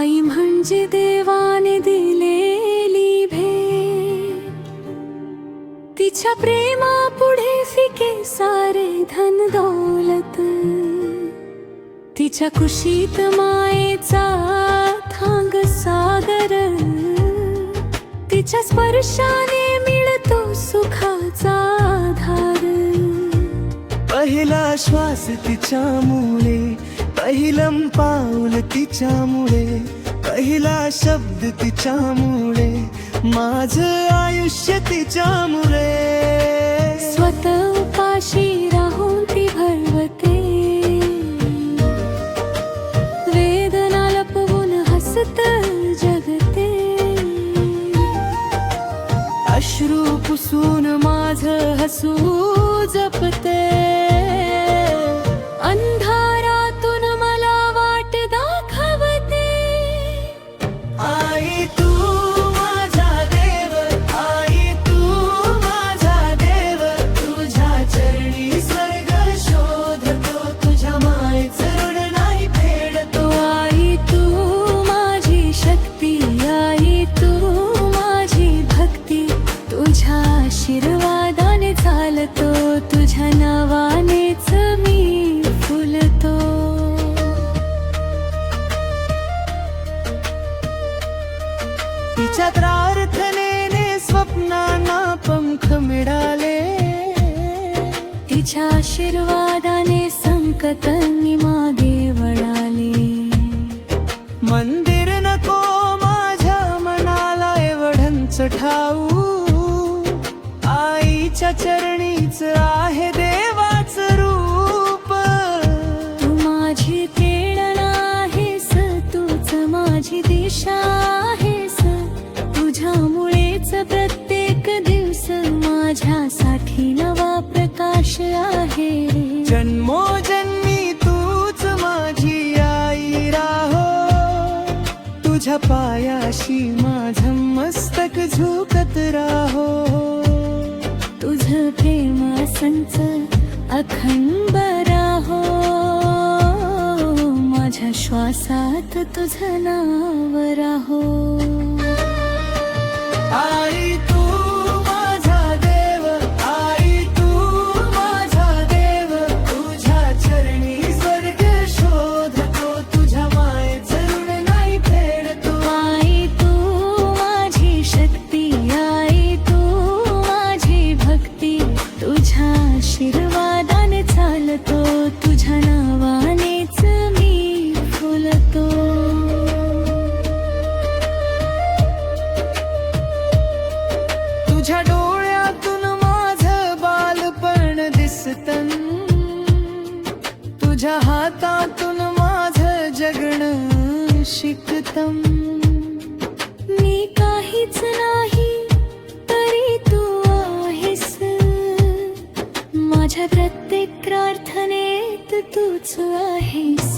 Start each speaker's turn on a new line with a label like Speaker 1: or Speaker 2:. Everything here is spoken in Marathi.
Speaker 1: आई म्हणजे देवाने दिलेली भेट, तिच्या प्रेमापुढे फिके सारे धन दौलत, तिच्या कुशीत मायेचा थांग सागर, तिच्या स्पर्शाने मिळतो सुखाचा आधार.
Speaker 2: पहिला श्वास तिच्यामुळे, पहिलं पाऊल तिच्यामुळे, पहिला शब्द तिच्यामुळे, माझं आयुष्य तिच्यामुळे.
Speaker 1: स्वतः उपाशी राहून ती भरवते, वेदना लपवून हसत जगते. अश्रू पुसून माझं हसू जपते, अंधारातून मला वाट दाखवते.
Speaker 2: आई तू माझा देव, आई तू माझा देव, तुझ्या चरणी स्वर्ग शोधतो, तुझ्या मायेचं ऋण नाही फेडतो.
Speaker 1: आई तू माझी शक्ती, आई तू माझी भक्ती, तुझ्या आशीर्वादाने चालतो, तुझ्या नावानेच मी फुलतो.
Speaker 2: तिच्या प्रार्थनेने स्वप्नांना पंख मिळाले,
Speaker 1: तिच्या आशीर्वादाने संकटांनी मागे वळाले.
Speaker 2: मंदिर नको माझ्या मनाला एवढंच ठाऊ, आईच्या चरणीच आहे देवाचं रूप.
Speaker 1: तू माझी प्रेरणा आहेस, तूच माझी दिशा आहेस, तुझ्यामुळेच प्रत्येक दिवस माझ्यासाठी नवा प्रकाश आहे.
Speaker 2: जन्मोजन्मी तूच माझी आई राहो, तुझ्या पायाशी माझं मस्तक झुकत राहो.
Speaker 1: तुझं प्रेम संच अखंड राहो, माझ्या श्वासात तुझं नाव राहो.
Speaker 2: आई तू माझा देव, आई तू माझा देव, तुझ्या चरणी स्वर्ग शोधतो, तुझ्या मायेचं ऋण नाही फेडतो.
Speaker 1: आई तू माझी शक्ती, आई तू माझी भक्ती, तुझ्या आशीर्वादाने चालतो, तुझ्या नावानेच मी फुलतो.
Speaker 2: तुझ्या डोळ्यातून माझं बालपण दिसतं, तुझ्या हातातून माझं जगणं शिकतं.
Speaker 1: मी काहीच नाही तरी तू आहेस, माझ्या प्रत्येक प्रार्थनेत तूच आहेस.